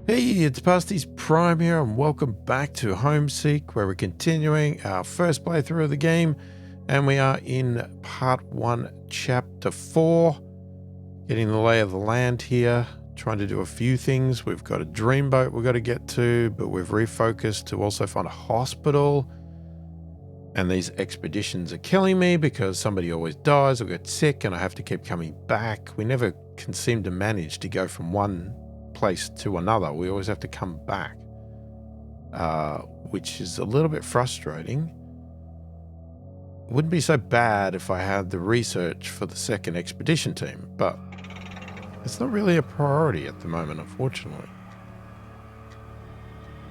Hey, it's pasthisprime here, and welcome back to Homeseek, where we're continuing our first playthrough of the game, and we are in part 1, chapter 4, getting the lay of the land here, trying to do a few things. We've got a dreamboat we've got to get to, but we've refocused to also find a hospital, and these expeditions are killing me because somebody always dies or gets sick, and I have to keep coming back. We never can seem to manage to go from one place to another. We always have to come back, which is a little bit frustrating. It wouldn't be so bad if I had the research for the second expedition team, but it's not really a priority at the moment, unfortunately.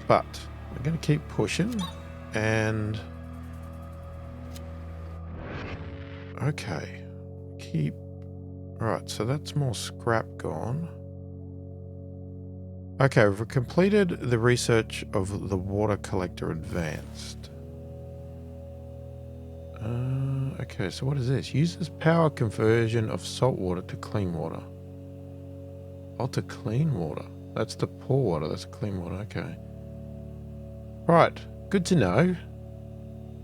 But we're going to keep pushing, and okay, right, so that's more scrap gone. Okay, we've completed the research of the water collector advanced. Okay, so what is this? Uses power conversion of salt water to clean water. Oh, to clean water. That's the poor water, that's clean water, okay. Right, good to know.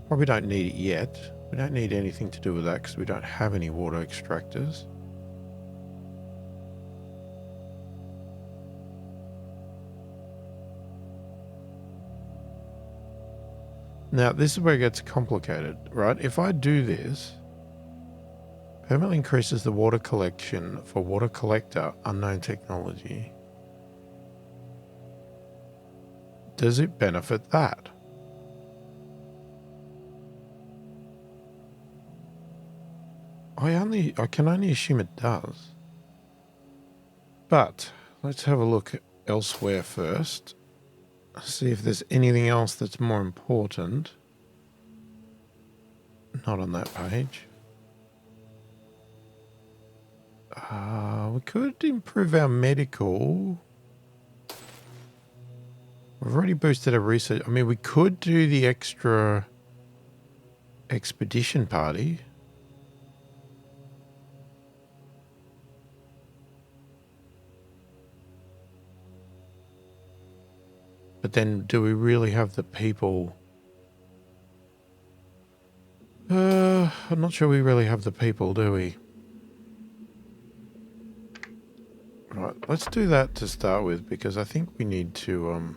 Probably don't need it yet. We don't need anything to do with that because we don't have any water extractors. Now, this is where it gets complicated, right? If I do this, permanently increases the water collection for water collector, unknown technology. Does it benefit that? I can only assume it does. But let's have a look elsewhere first. See if there's anything else that's more important. Not on that page. We could improve our medical. We've already boosted our research. I mean, we could do the extra expedition party. But then, do we really have the people? I'm not sure we really have the people, do we? Right, let's do that to start with, because I think we need to,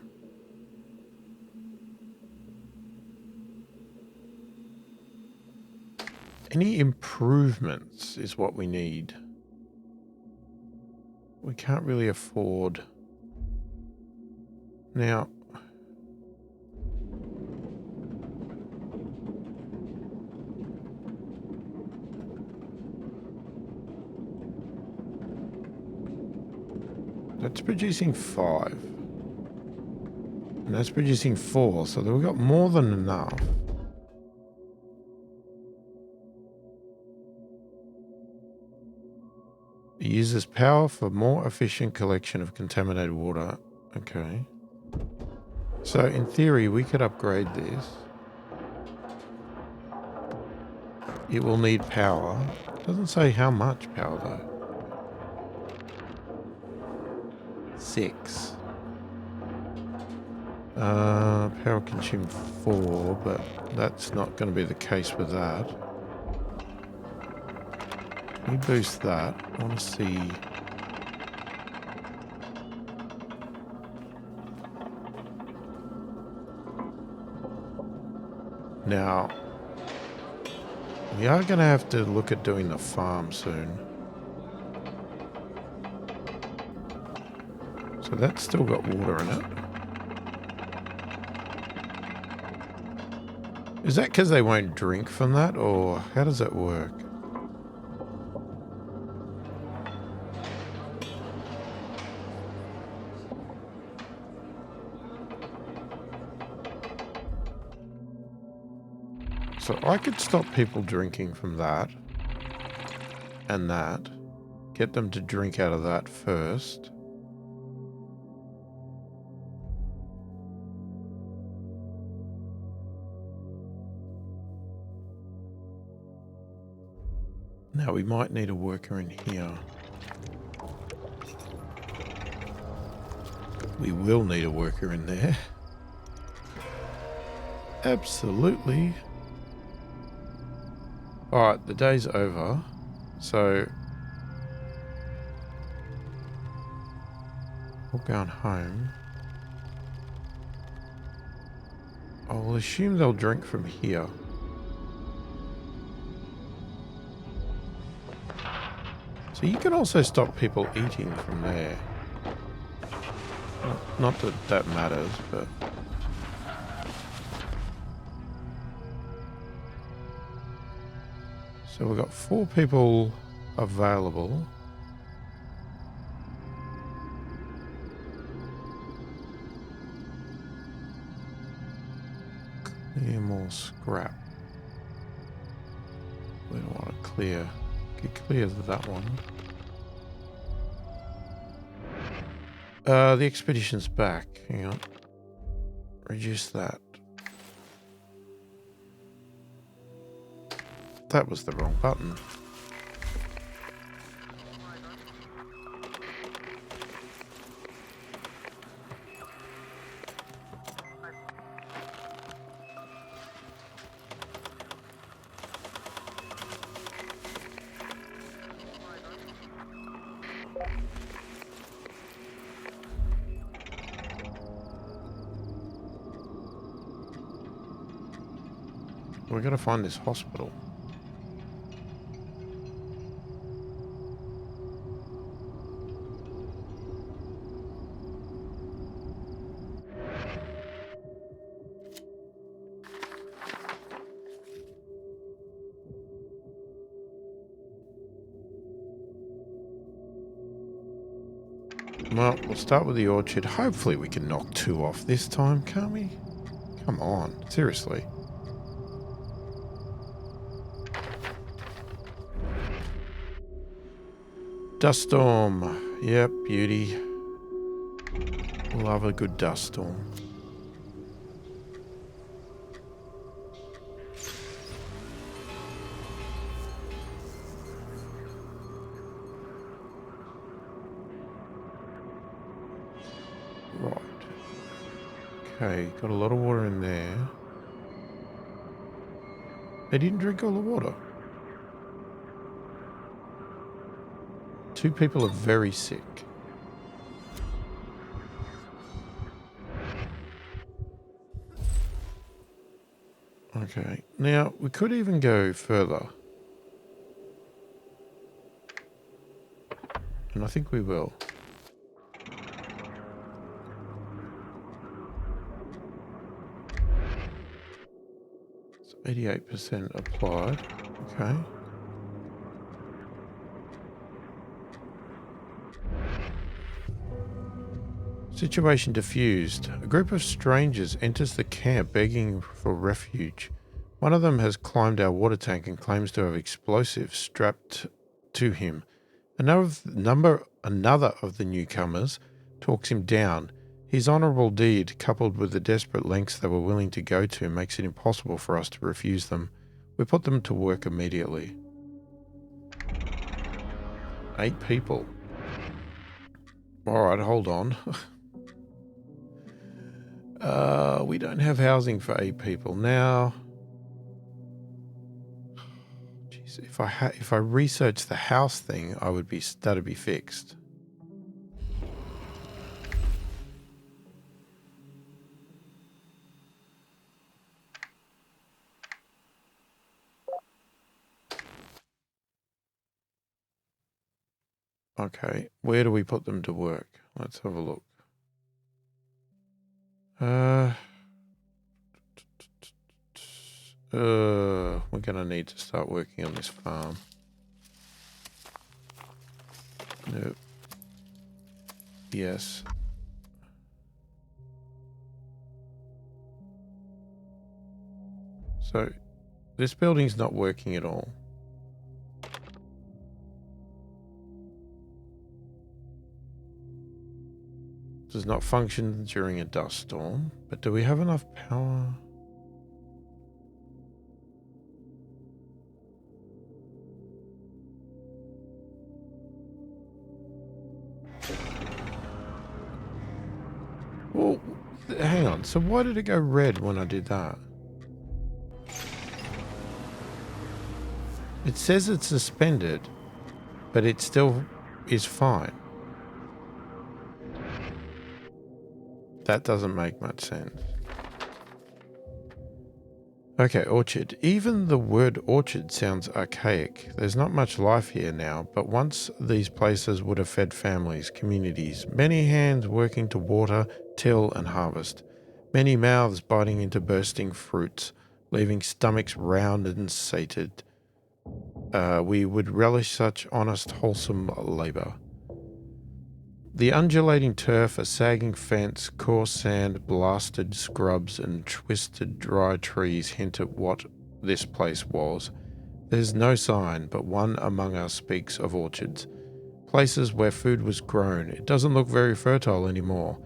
any improvements is what we need. We can't really afford. Now, that's producing 5. And that's producing 4, so we've got more than enough. It uses power for more efficient collection of contaminated water. Okay. So in theory, we could upgrade this. It will need power. It doesn't say how much power though. 6. Power consumed 4, but that's not going to be the case with that. Let me boost that. I want to see. Now, we are going to have to look at doing the farm soon. So that's still got water in it. Is that because they won't drink from that, or how does that work? So I could stop people drinking from that and that. Get them to drink out of that first. Now we might need a worker in here. We will need a worker in there. Absolutely. Alright, the day's over. So we're going home. I will assume they'll drink from here. So you can also stop people eating from there. Not that that matters, but... So we've got 4 people available. Clear more scrap. We don't want to clear. Get clear that one. The expedition's back. Hang on. Reduce that. That was the wrong button. We're gonna find this hospital. Well, we'll start with the orchard. Hopefully we can knock 2 off this time, can't we? Come on, seriously. Dust storm. Yep, beauty. Love a good dust storm. Right. Okay, got a lot of water in there. They didn't drink all the water. 2 people are very sick. Okay, now we could even go further. And I think we will. It's 88% applied. Okay. Situation diffused. A group of strangers enters the camp begging for refuge. One of them has climbed our water tank and claims to have explosives strapped to him. Another of the newcomers talks him down. His honourable deed, coupled with the desperate lengths they were willing to go to, makes it impossible for us to refuse them. We put them to work immediately. 8 people. Alright, hold on. We don't have housing for 8 people. Now, geez, if I research the house thing, that'd be fixed. Okay, where do we put them to work? Let's have a look. We're gonna need to start working on this farm. Nope. Yes. So, this building's not working at all. Does not function during a dust storm. But do we have enough power? Well, hang on. So why did it go red when I did that? It says it's suspended, but it still is fine. That doesn't make much sense. Okay, orchard. Even the word orchard sounds archaic. There's not much life here now, but once these places would have fed families, communities, many hands working to water, till and harvest, many mouths biting into bursting fruits, leaving stomachs round and sated. We would relish such honest, wholesome labour. The undulating turf, a sagging fence, coarse sand, blasted scrubs, and twisted dry trees hint at what this place was. There's no sign, but one among us speaks of orchards, places where food was grown. It doesn't look very fertile anymore.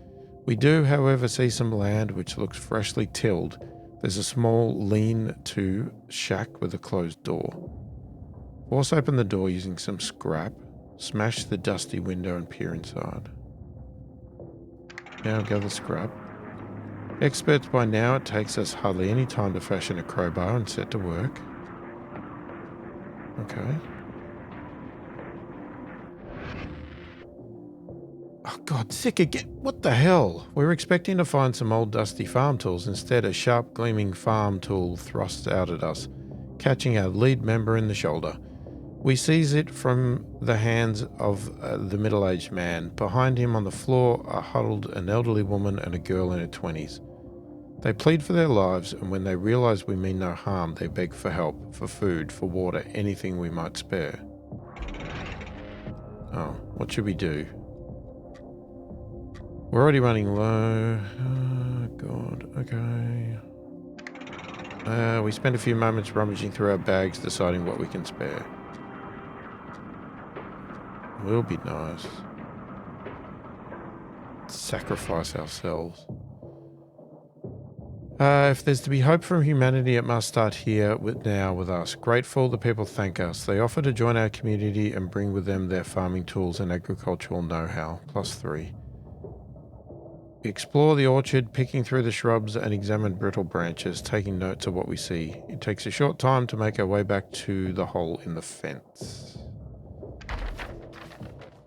We do, however, see some land which looks freshly tilled. There's a small lean-to shack with a closed door. Force open the door using some scrap. Smash the dusty window and peer inside. Now gather scrap. Experts by now, it takes us hardly any time to fashion a crowbar and set to work. Okay. Oh god, sick again. What the hell? We were expecting to find some old dusty farm tools. Instead, a sharp gleaming farm tool thrusts out at us, catching our lead member in the shoulder. We seize it from the hands of the middle-aged man. Behind him on the floor are huddled an elderly woman and a girl in her 20s. They plead for their lives, and when they realize we mean no harm, they beg for help, for food, for water, anything we might spare. Oh, what should we do? We're already running low. Oh, God, okay. We spend a few moments rummaging through our bags, deciding what we can spare. Will be nice. Sacrifice ourselves. If there's to be hope from humanity, it must start here now with us. Grateful, the people thank us. They offer to join our community and bring with them their farming tools and agricultural know-how. +3. We explore the orchard, picking through the shrubs and examine brittle branches, taking notes of what we see. It takes a short time to make our way back to the hole in the fence.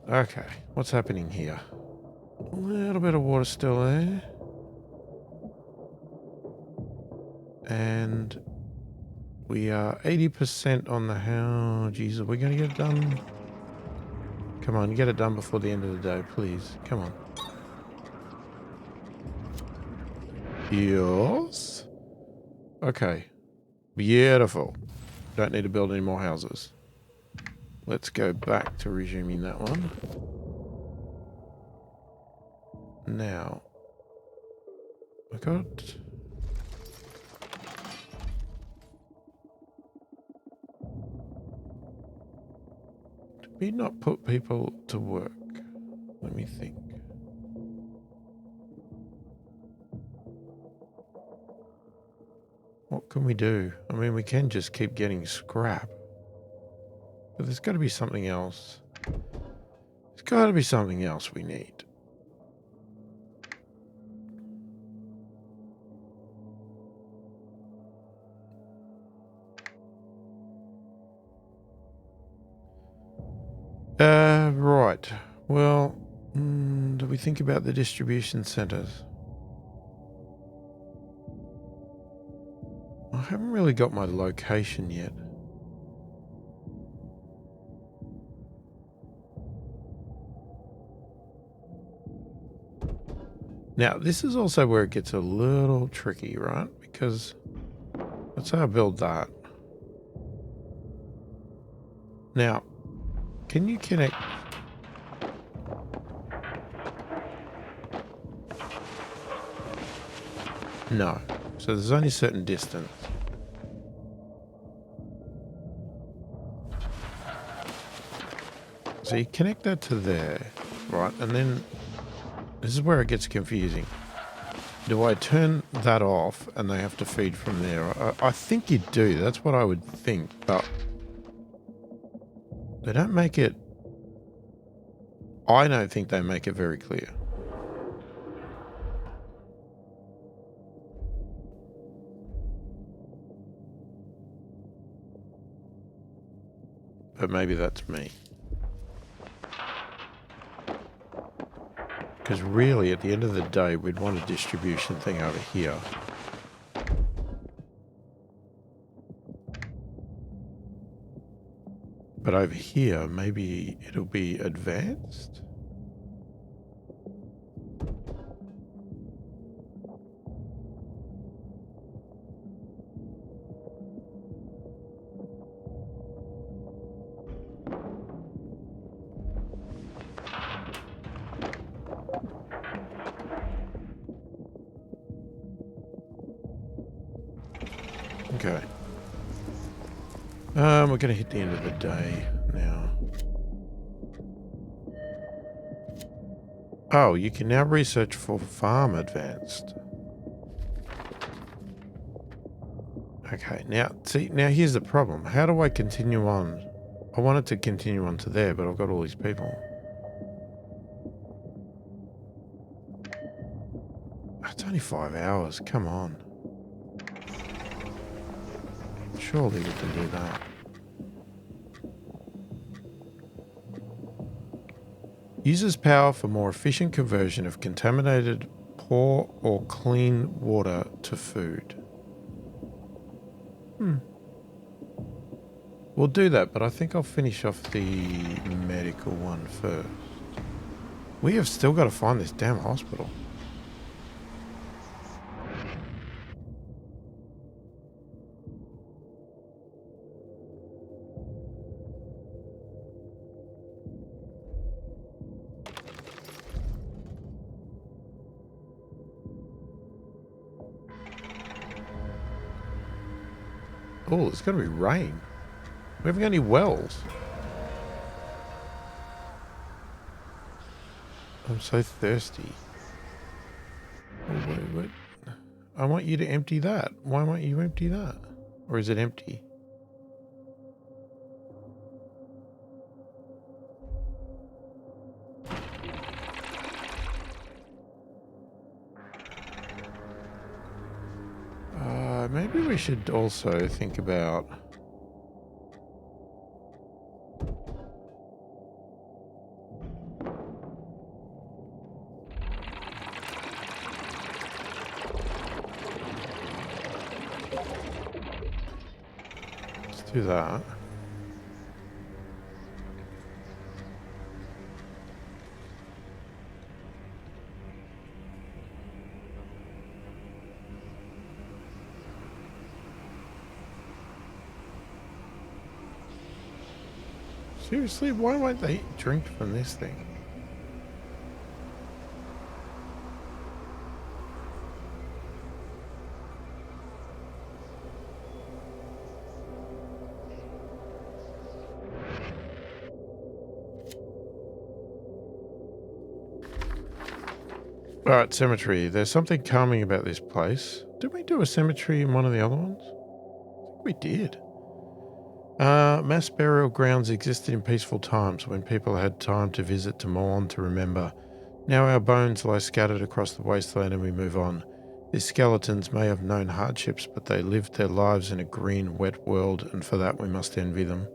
Okay, what's happening here? A little bit of water still there. And we are 80% on the house. Jesus, are we going to get it done? Come on, get it done before the end of the day, please. Come on. Yes. Okay. Beautiful. Don't need to build any more houses. Let's go back to resuming that one. Now, I got... Did we not put people to work? Let me think. What can we do? I mean, we can just keep getting scrap. But there's got to be something else. There's got to be something else we need. Right. Well, do we think about the distribution centers? I haven't really got my location yet. Now, this is also where it gets a little tricky, right? Because let's say I build that. Now, can you connect? No. So there's only a certain distance. So you connect that to there, right? And then this is where it gets confusing. Do I turn that off and they have to feed from there? I think you do. That's what I would think. But they don't make it... I don't think they make it very clear. But maybe that's me. Because really, at the end of the day, we'd want a distribution thing over here. But over here, maybe it'll be advanced? Okay. We're going to hit the end of the day now. Oh, you can now research for farm advanced. Okay, now, see, now here's the problem. How do I continue on? I wanted to continue on to there, but I've got all these people. It's only 5 hours, come on. Surely we can do that. Uses power for more efficient conversion of contaminated, poor or clean water to food. We'll do that, but I think I'll finish off the medical one first. We have still got to find this damn hospital. Oh, it's going to be rain. We haven't got any wells. I'm so thirsty. Oh, wait. I want you to empty that. Why won't you empty that? Or is it empty? Maybe we should also think about... Let's do that. Seriously, why won't they drink from this thing? Alright, cemetery. There's something calming about this place. Did we do a cemetery in one of the other ones? I think we did. Mass burial grounds existed in peaceful times when people had time to visit, to mourn, to remember. Now our bones lie scattered across the wasteland and we move on. These skeletons may have known hardships, but they lived their lives in a green, wet world, and for that we must envy them.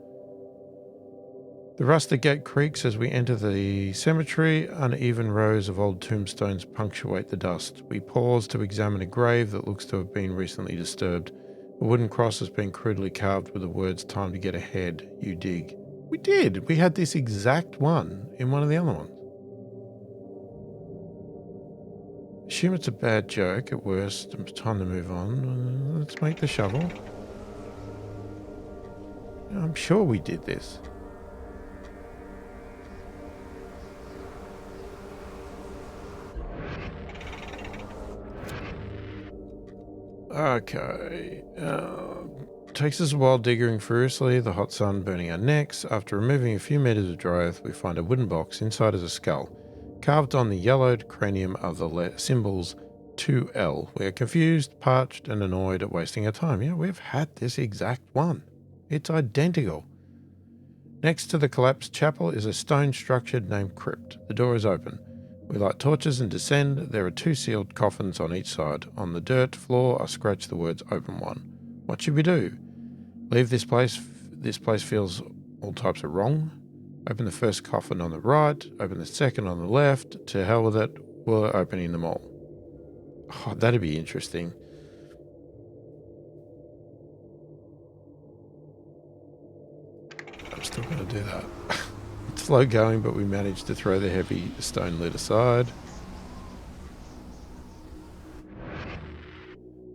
The rusted gate creaks as we enter the cemetery. Uneven rows of old tombstones punctuate the dust. We pause to examine a grave that looks to have been recently disturbed. A wooden cross has been crudely carved with the words, "Time to get ahead, you dig." We did! We had this exact one in one of the other ones. Assume it's a bad joke at worst. It's time to move on. Let's make the shovel. I'm sure we did this. Okay. Takes us a while digging furiously, the hot sun burning our necks. After removing a few meters of dry earth, we find a wooden box. Inside is a skull. Carved on the yellowed cranium are the symbols 2L. We are confused, parched, and annoyed at wasting our time. Yeah, we've had this exact one. It's identical. Next to the collapsed chapel is a stone structure named Crypt. The door is open. We light torches and descend. There are 2 sealed coffins on each side. On the dirt floor are scratched the words "Open One." What should we do? Leave this place? This place feels All types are wrong. Open the first coffin on the right. Open the second on the left. To hell with it. We're opening them all. Oh, that'd be interesting. I'm still going to do that. It's slow going, but we managed to throw the heavy stone lid aside.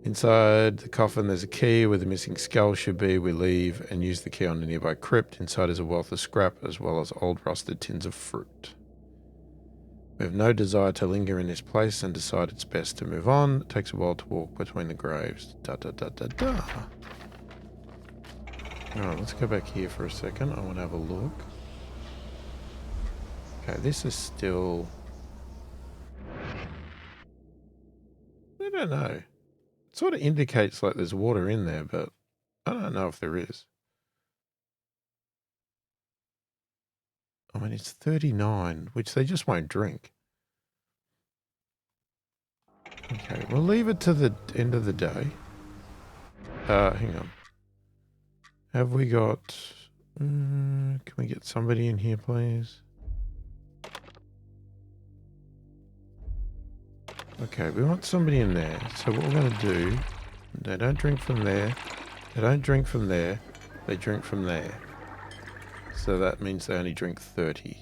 Inside the coffin, there's a key where the missing skull should be. We leave and use the key on the nearby crypt. Inside is a wealth of scrap as well as old rusted tins of fruit. We have no desire to linger in this place and decide it's best to move on. It takes a while to walk between the graves. Da da da da da. Alright, let's go back here for a second. I want to have a look. Okay, this is still... I don't know. It sort of indicates like there's water in there, but I don't know if there is. I mean, it's 39, which they just won't drink. Okay, we'll leave it to the end of the day. Hang on. Have we got... can we get somebody in here, please? Okay, we want somebody in there. So what we're going to do... They don't drink from there. They don't drink from there. They drink from there. So that means they only drink 30.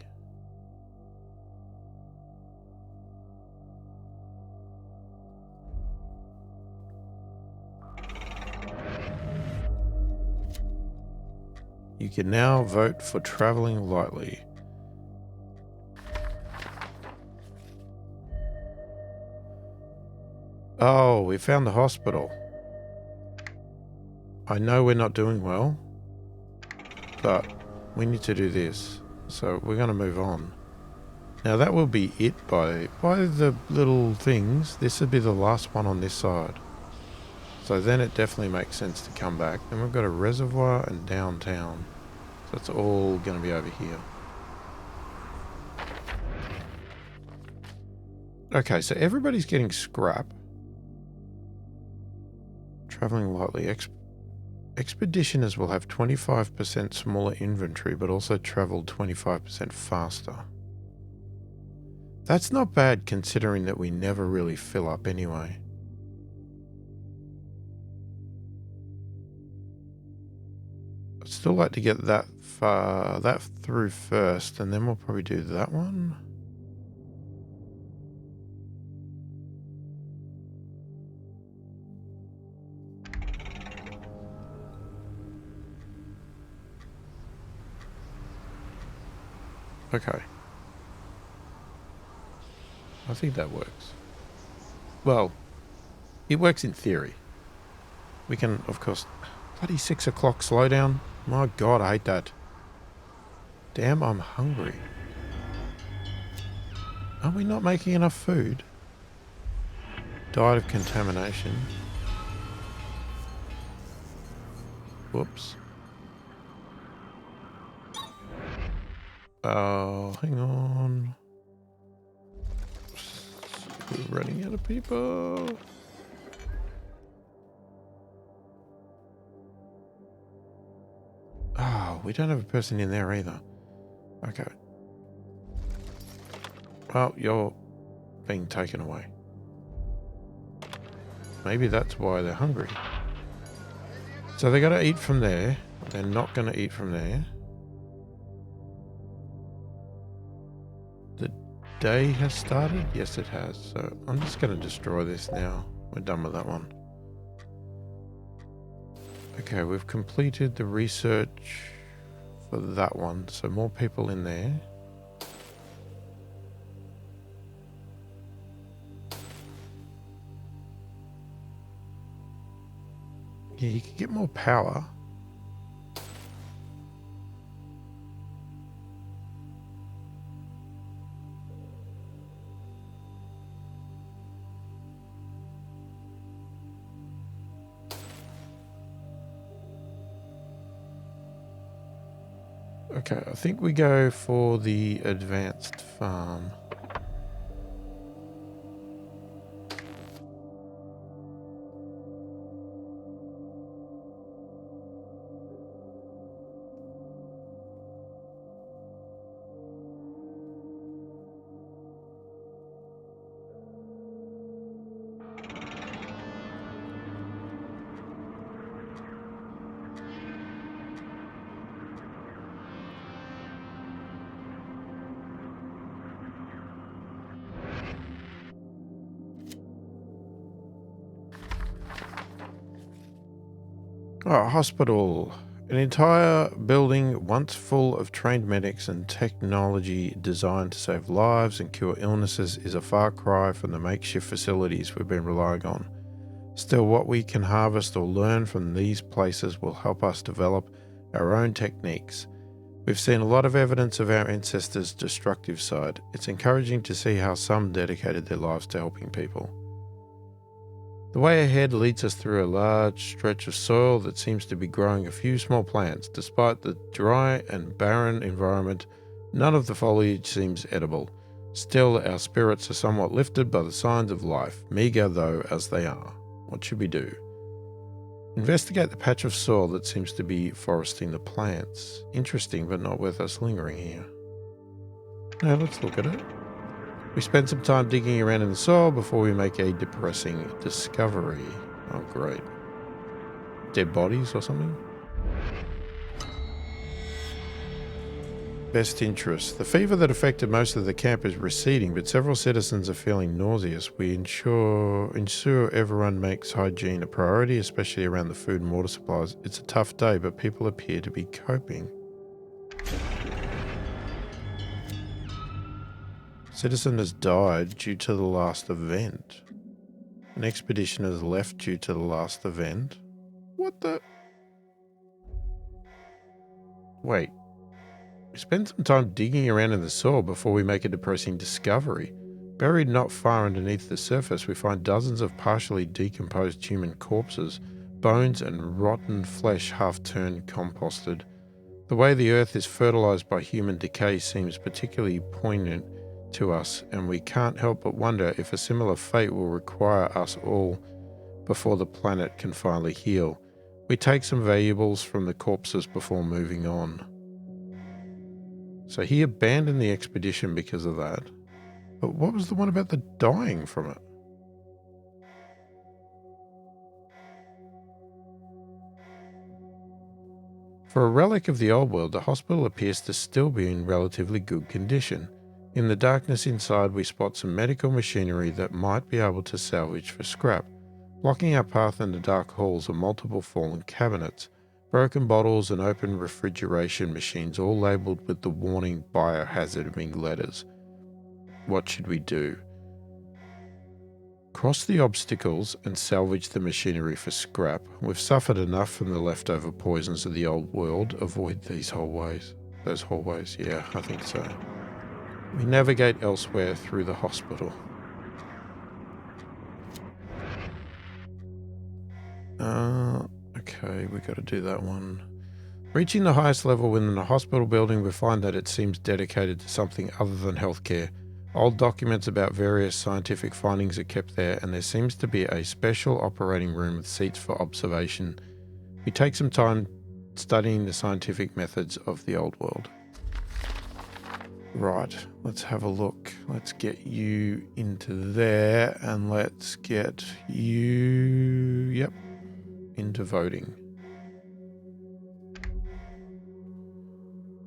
You can now vote for traveling lightly. Oh, we found the hospital. I know we're not doing well, but we need to do this. So we're going to move on. Now that will be it by the little things. This would be the last one on this side. So then it definitely makes sense to come back. Then we've got a reservoir and downtown. So it's all going to be over here. Okay, so everybody's getting scrap. Traveling lightly. Expeditioners will have 25% smaller inventory, but also travel 25% faster. That's not bad considering that we never really fill up anyway. I'd still like to get that through first, and then we'll probably do that one. Okay. I think that works. Well, it works in theory. We can, of course... Bloody 6 o'clock slowdown. My God, I hate that. Damn, I'm hungry. Are we not making enough food? Died of contamination. Whoops. Oh, hang on. We're running out of people. Oh, we don't have a person in there either. Okay. Well, you're being taken away. Maybe that's why they're hungry. So they got to eat from there. They're not going to eat from there. The day has started? Yes, it has. So I'm just going to destroy this now. We're done with that one. Okay, we've completed the research for that one. So more people in there. Yeah, you can get more power. Okay, I think we go for the advanced farm. Oh, hospital. An entire building once full of trained medics and technology designed to save lives and cure illnesses is a far cry from the makeshift facilities we've been relying on. Still, what we can harvest or learn from these places will help us develop our own techniques. We've seen a lot of evidence of our ancestors' destructive side. It's encouraging to see how some dedicated their lives to helping people. The way ahead leads us through a large stretch of soil that seems to be growing a few small plants. Despite the dry and barren environment, none of the foliage seems edible. Still, our spirits are somewhat lifted by the signs of life, meagre though as they are. What should we do? Investigate the patch of soil that seems to be foresting the plants. Interesting, but not worth us lingering here. Now let's look at it. We spend some time digging around in the soil before we make a depressing discovery. Oh, great. Dead bodies or something? Best interest. The fever that affected most of the camp is receding, but several citizens are feeling nauseous. We ensure everyone makes hygiene a priority, especially around the food and water supplies. It's a tough day, but people appear to be coping. Citizen has died due to the last event. An expedition has left due to the last event. What the? Wait. We spend some time digging around in the soil before we make a depressing discovery. Buried not far underneath the surface, we find dozens of partially decomposed human corpses, bones and rotten flesh half-turned composted. The way the earth is fertilized by human decay seems particularly poignant to us, and we can't help but wonder if a similar fate will require us all before the planet can finally heal. We take some valuables from the corpses before moving on. So he abandoned the expedition because of that. But what was the one about the dying from it? For a relic of the old world, the hospital appears to still be in relatively good condition. In the darkness inside, we spot some medical machinery that might be able to salvage for scrap. Blocking our path in the dark halls are multiple fallen cabinets, broken bottles and open refrigeration machines, all labelled with the warning biohazard in letters. What should we do? Cross the obstacles and salvage the machinery for scrap. We've suffered enough from the leftover poisons of the old world. Avoid these hallways. Those hallways, yeah, I think so. We navigate elsewhere through the hospital. Okay, we got to do that one. Reaching the highest level within the hospital building, we find that it seems dedicated to something other than healthcare. Old documents about various scientific findings are kept there, and there seems to be a special operating room with seats for observation. We take some time studying the scientific methods of the old world. Right, let's have a look. Let's get you into there, and let's get you, into voting.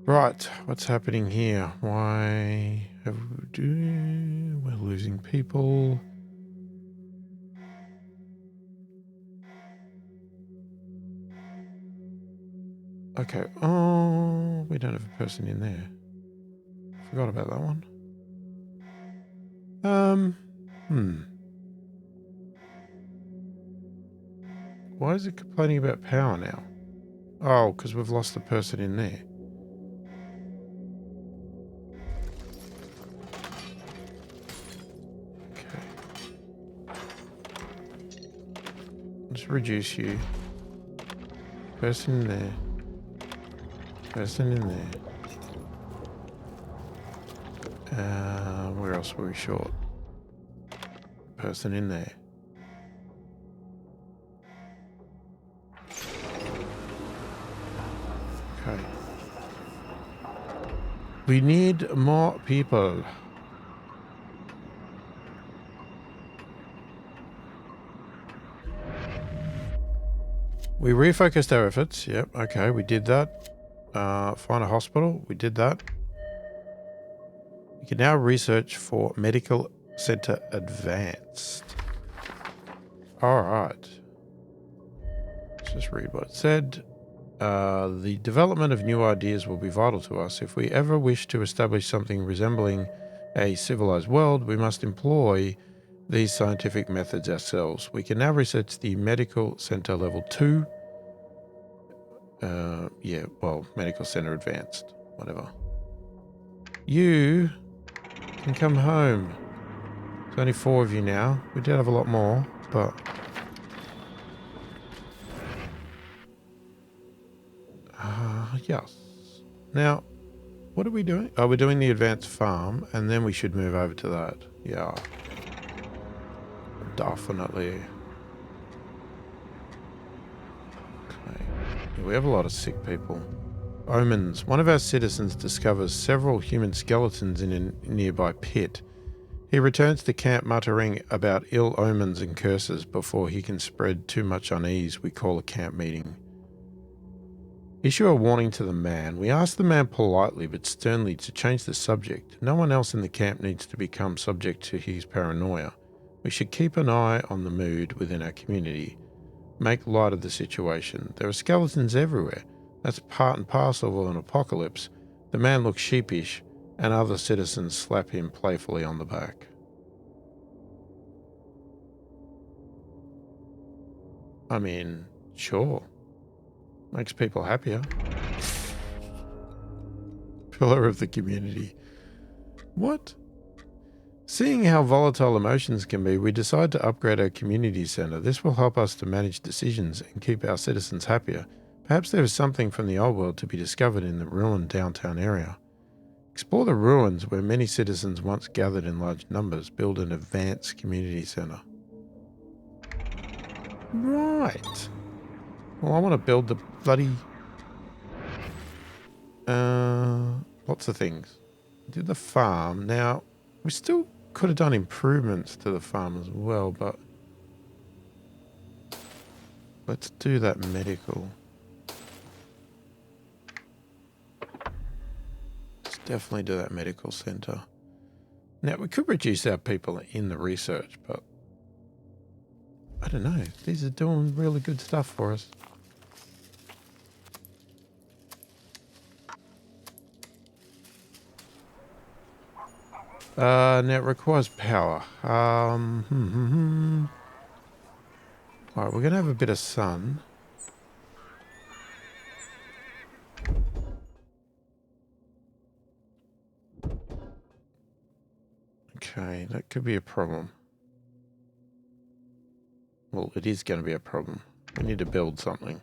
Right, what's happening here? Why have we're losing people? Okay, oh, we don't have a person in there. Forgot about that one. Why is it complaining about power now? Oh, because we've lost the person in there. Okay. Let's reduce you. Person in there. Person in there. Where else were we short? Person in there. Okay. We need more people. We refocused our efforts. Yep, okay, we did that. Find a hospital. We did that. We can now research for Medical Center Advanced. Alright. just read what it said. The development of new ideas will be vital to us. If we ever wish to establish something resembling a civilized world, we must employ these scientific methods ourselves. We can now research the medical center level 2. Medical center advanced. Whatever. You can come home. There's only 4 of you now. We did have a lot more, but... yes. Now, what are we doing? Oh, we're doing the advanced farm, and then we should move over to that. Yeah. Definitely. Okay. Yeah, we have a lot of sick people. Omens. One of our citizens discovers several human skeletons in a nearby pit. He returns to camp muttering about ill omens and curses. Before he can spread too much unease, we call a camp meeting. Issue a warning to the man. We ask the man politely but sternly to change the subject. No one else in the camp needs to become subject to his paranoia. We should keep an eye on the mood within our community. Make light of the situation. There are skeletons everywhere. That's part and parcel of an apocalypse. The man looks sheepish, and other citizens slap him playfully on the back. I mean, sure. Makes people happier. Pillar of the community. What? Seeing how volatile emotions can be, we decide to upgrade our community center. This will help us to manage decisions and keep our citizens happier. Perhaps there is something from the old world to be discovered in the ruined downtown area. Explore the ruins where many citizens once gathered in large numbers. Build an advanced community center. Right. Well, I want to build the bloody... lots of things. Did the farm. Now, we still could have done improvements to the farm as well, but... let's do that medical. Let's definitely do that medical center. Now, we could reduce our people in the research, but... I don't know. These are doing really good stuff for us. Now it requires power. Alright, we're going to have a bit of sun. Okay, that could be a problem. Well, it is going to be a problem. We need to build something.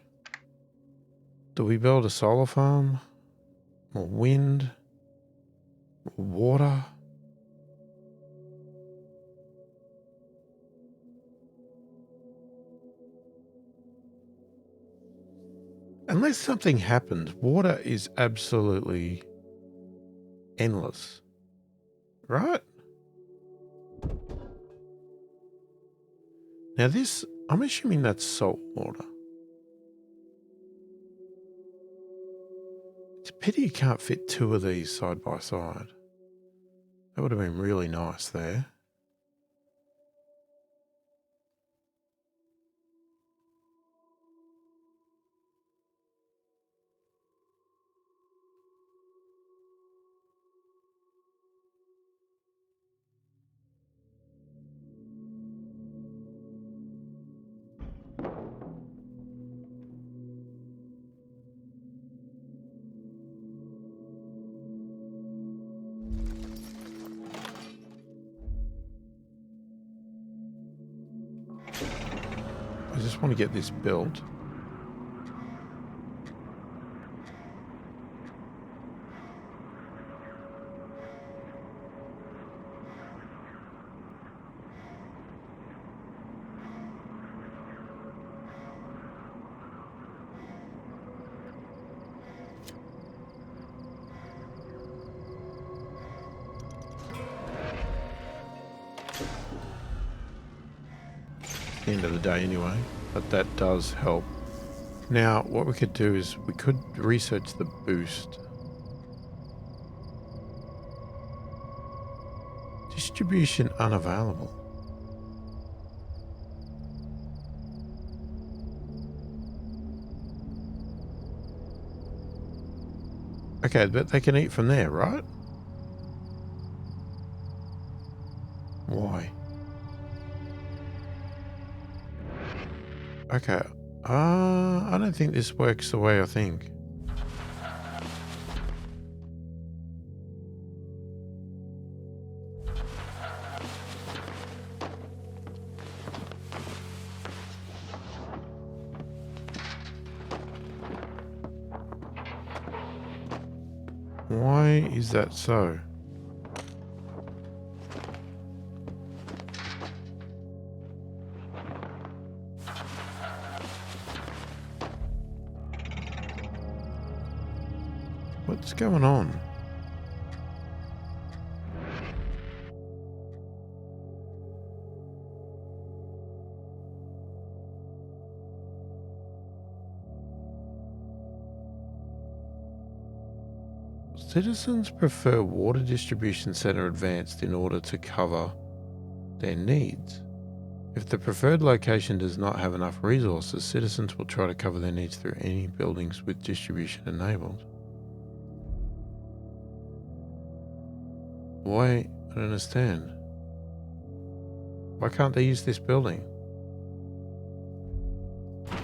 Do we build a solar farm? More wind? More water? Unless something happens, water is absolutely endless. Right? Now this, I'm assuming that's salt water. It's a pity you can't fit 2 of these side by side. That would have been really nice there. I just want to get this built. End of the day anyway, but that does help. Now what we could do is we could research the boost. Distribution unavailable. Okay, but they can eat from there, right? Why? Okay. I don't think this works the way I think. Why is that so? What's going on? Citizens prefer water distribution center advanced in order to cover their needs. If the preferred location does not have enough resources, citizens will try to cover their needs through any buildings with distribution enabled. Why? I don't understand. Why can't they use this building?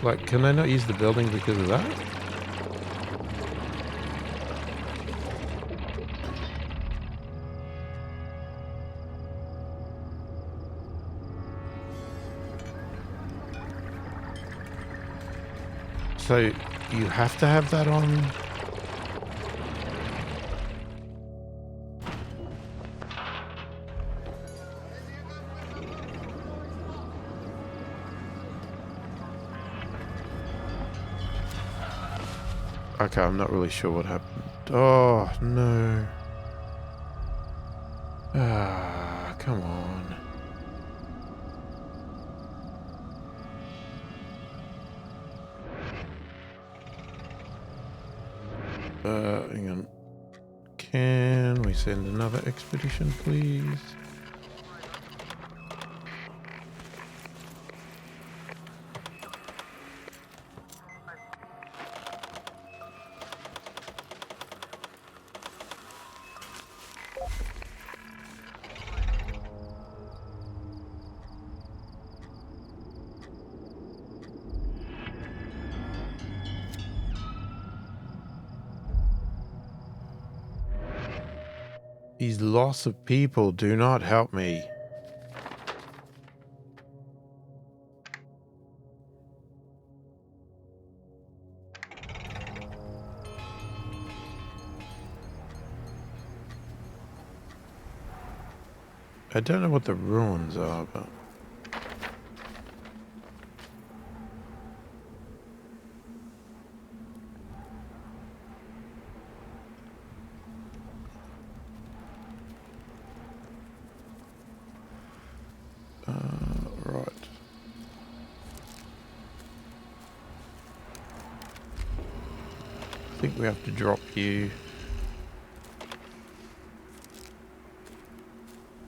Like, can they not use the building because of that? So you have to have that on? Okay, I'm not really sure what happened. Oh, no. Ah, come on. Hang on. Can we send another expedition, please? These loss of people do not help me. I don't know what the ruins are, but... right. I think we have to drop you.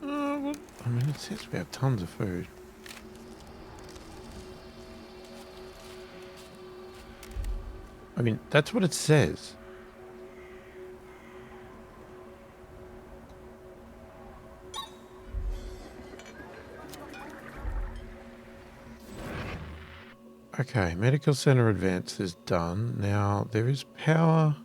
Well, I mean, it says we have tons of food. I mean, that's what it says. Okay, medical center advance is done. Now, there is power.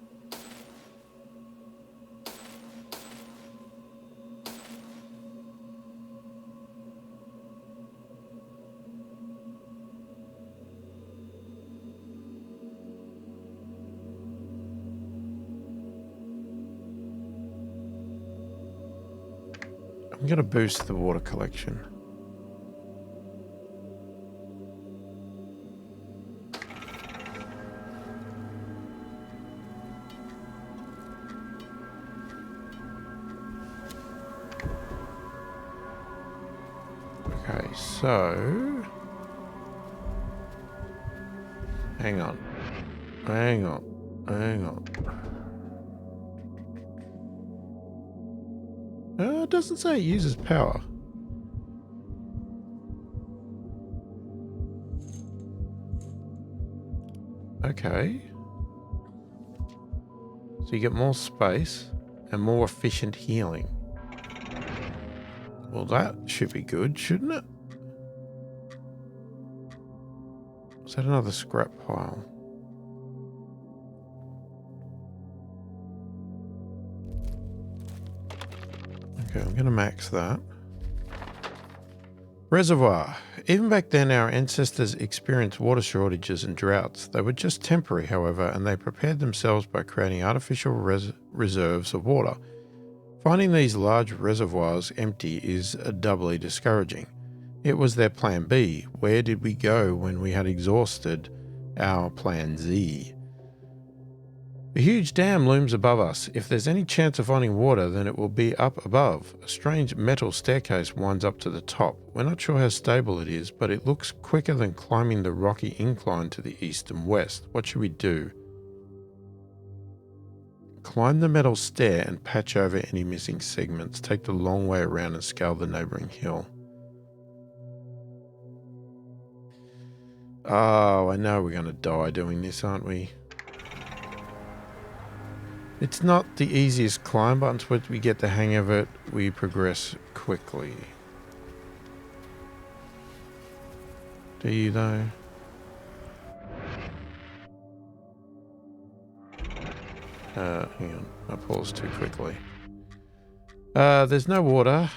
I'm going to boost the water collection. Okay, so... Hang on. Hang on. Hang on. It doesn't say it uses power. Okay. So you get more space and more efficient healing. Well, that should be good, shouldn't it? Is that another scrap pile? Okay, I'm going to max that. Reservoir. Even back then, our ancestors experienced water shortages and droughts. They were just temporary, however, and they prepared themselves by creating artificial reserves of water. Finding these large reservoirs empty is doubly discouraging. It was their plan B. Where did we go when we had exhausted our plan Z? A huge dam looms above us. If there's any chance of finding water, then it will be up above. A strange metal staircase winds up to the top. We're not sure how stable it is, but it looks quicker than climbing the rocky incline to the east and west. What should we do? Climb the metal stair and patch over any missing segments. Take the long way around and scale the neighbouring hill. Oh, I know we're going to die doing this, aren't we? It's not the easiest climb, but once we get the hang of it, we progress quickly. Do you though? Hang on, I paused too quickly. There's no water.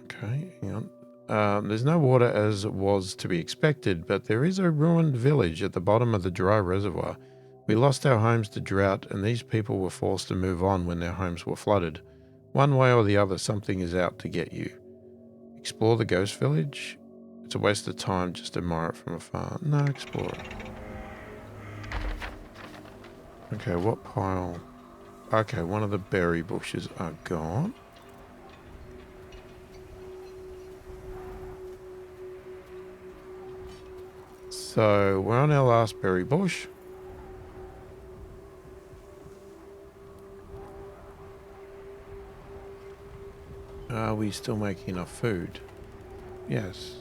Okay, hang on. There's no water as was to be expected, but there is a ruined village at the bottom of the dry reservoir. We lost our homes to drought, and these people were forced to move on when their homes were flooded. One way or the other, something is out to get you. Explore the ghost village? It's a waste of time, just admire it from afar. No, explore it. Okay, what pile? Okay, one of the berry bushes are gone. So, we're on our last berry bush. Are we still making enough food? Yes.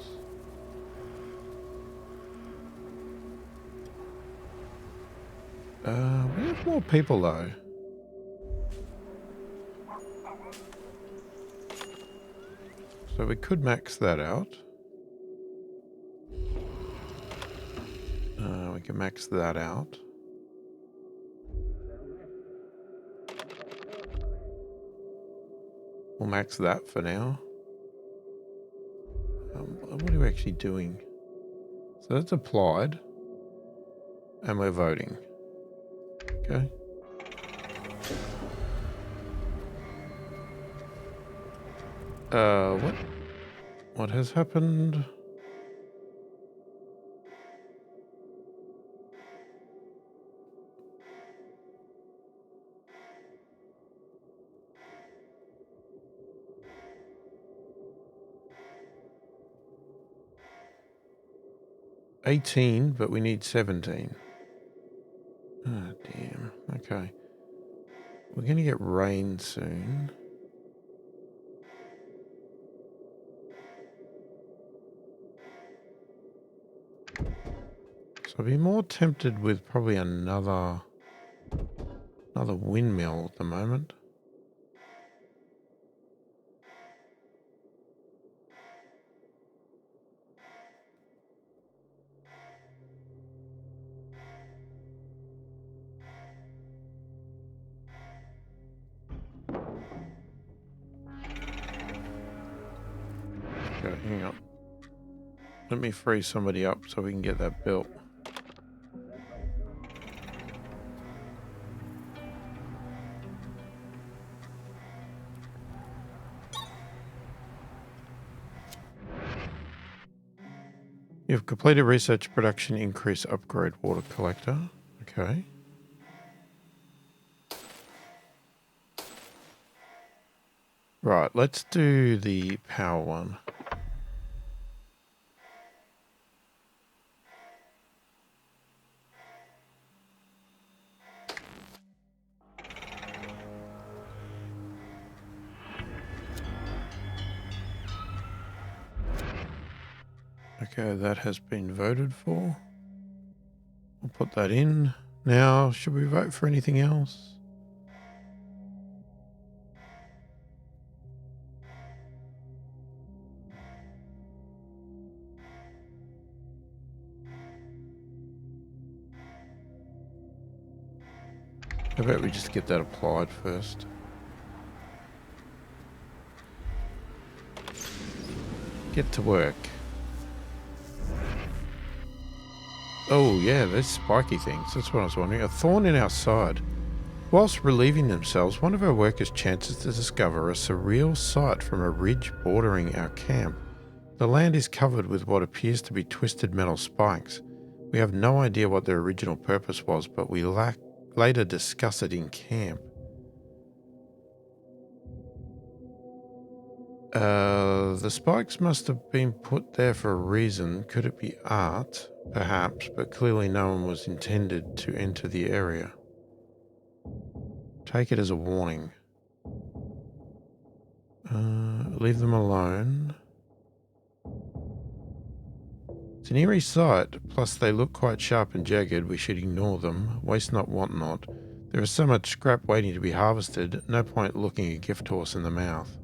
We have more people though. So we could max that out. We can max that out. We'll max that for now. What are we actually doing? So that's applied. And we're voting. Okay. What? What has happened? $18, but we need 17. Oh, damn. Okay. We're going to get rain soon. So I'd be more tempted with probably another windmill at the moment. Okay, hang on. Let me free somebody up so we can get that built. You've completed research, production, increase, upgrade, water collector. Okay. Right, let's do the power one. Okay, that has been voted for. We'll put that in. Now, should we vote for anything else? I bet we just get that applied first. Get to work. Oh yeah, those spiky things. That's what I was wondering. A thorn in our side. Whilst relieving themselves, one of our workers chances to discover a surreal sight from a ridge bordering our camp. The land is covered with what appears to be twisted metal spikes. We have no idea what their original purpose was, but we later discuss it in camp. The spikes must have been put there for a reason. Could it be art? Perhaps, but clearly no one was intended to enter the area. Take it as a warning. Leave them alone. It's an eerie sight, plus they look quite sharp and jagged. We should ignore them. Waste not, want not. There is so much scrap waiting to be harvested, no point looking a gift horse in the mouth.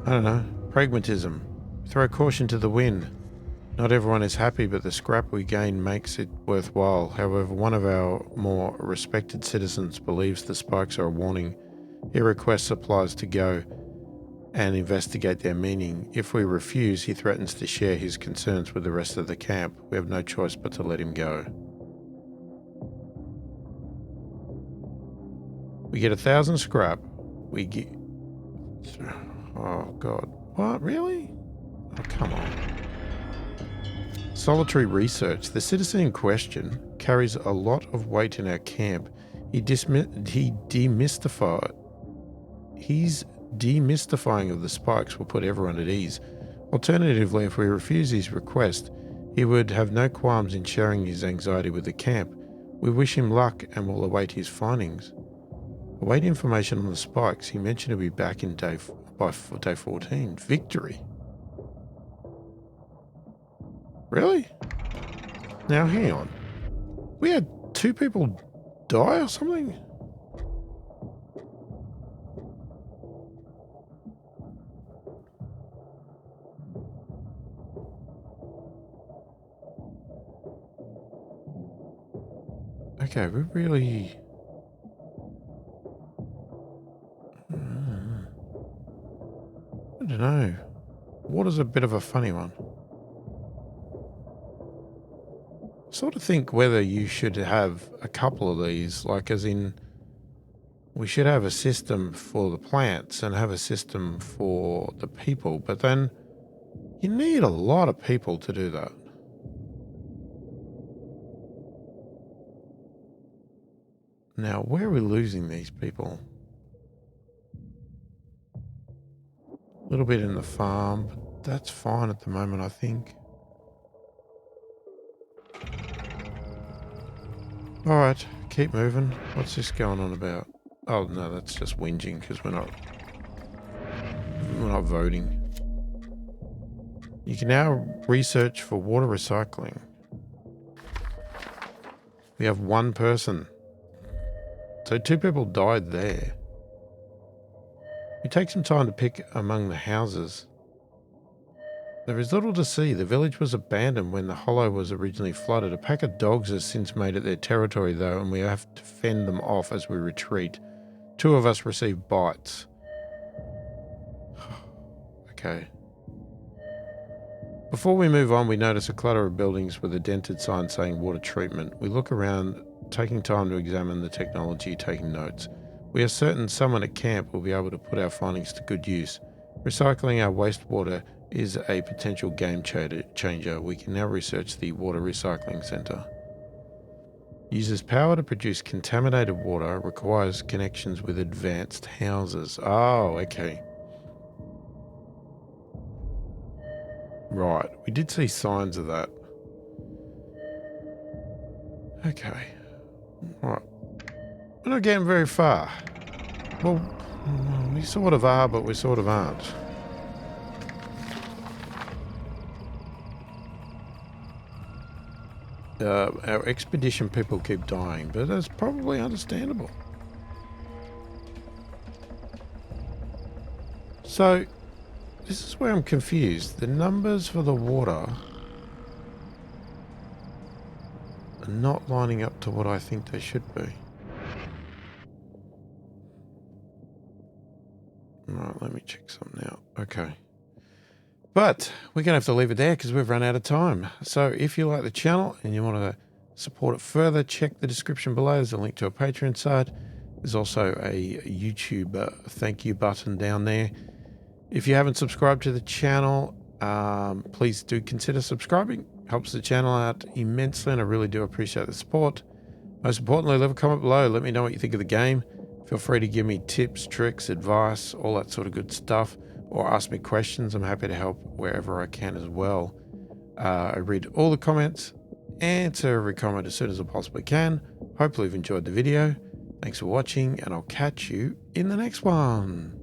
I don't know. Pragmatism. Throw caution to the wind. Not everyone is happy, but the scrap we gain makes it worthwhile. However, one of our more respected citizens believes the spikes are a warning. He requests supplies to go and investigate their meaning. If we refuse, he threatens to share his concerns with the rest of the camp. We have no choice but to let him go. We get 1,000 scrap. We get... Oh, God. What? Really? Oh, come on. Solitary research. The citizen in question carries a lot of weight in our camp. He's demystifying of the spikes will put everyone at ease. Alternatively, if we refuse his request, he would have no qualms in sharing his anxiety with the camp. We wish him luck and will await his findings. Await information on the spikes. He mentioned he'll be back in day 14. Victory. Really? Now hang on. We had 2 people die or something? Okay, we really... I don't know. Water's a bit of a funny one. Sort of think whether you should have a couple of these, like as in we should have a system for the plants and have a system for the people, but then you need a lot of people to do that. Now, where are we losing these people? A little bit in the farm, but that's fine at the moment, I think. Alright, keep moving. What's this going on about? Oh no, that's just whinging because we're not voting. You can now research for water recycling. We have 1 person. So 2 people died there. We take some time to pick among the houses. There is little to see. The village was abandoned when the hollow was originally flooded. A pack of dogs has since made it their territory though, and we have to fend them off as we retreat. 2 of us receive bites. Okay. Before we move on, we notice a clutter of buildings with a dented sign saying water treatment. We look around, taking time to examine the technology, taking notes. We are certain someone at camp will be able to put our findings to good use. Recycling our wastewater is a potential game changer. We can now research the Water Recycling Centre. Uses power to produce contaminated water, requires connections with advanced houses. Oh, okay. Right, we did see signs of that. Okay. All right. We're not getting very far. Well, we sort of are, but we sort of aren't. Our expedition people keep dying, but that's probably understandable. So, this is where I'm confused. The numbers for the water are not lining up to what I think they should be. Alright, let me check something out. Okay. But we're going to have to leave it there because we've run out of time. So if you like the channel and you want to support it further, check the description below. There's a link to a Patreon site. There's also a YouTube thank you button down there. If you haven't subscribed to the channel, please do consider subscribing. Helps the channel out immensely, and I really do appreciate the support. Most importantly, leave a comment below. Let me know what you think of the game. Feel free to give me tips, tricks, advice, all that sort of good stuff, or ask me questions. I'm happy to help wherever I can as well. I read all the comments, answer every comment as soon as I possibly can. Hopefully you've enjoyed the video. Thanks for watching, and I'll catch you in the next one.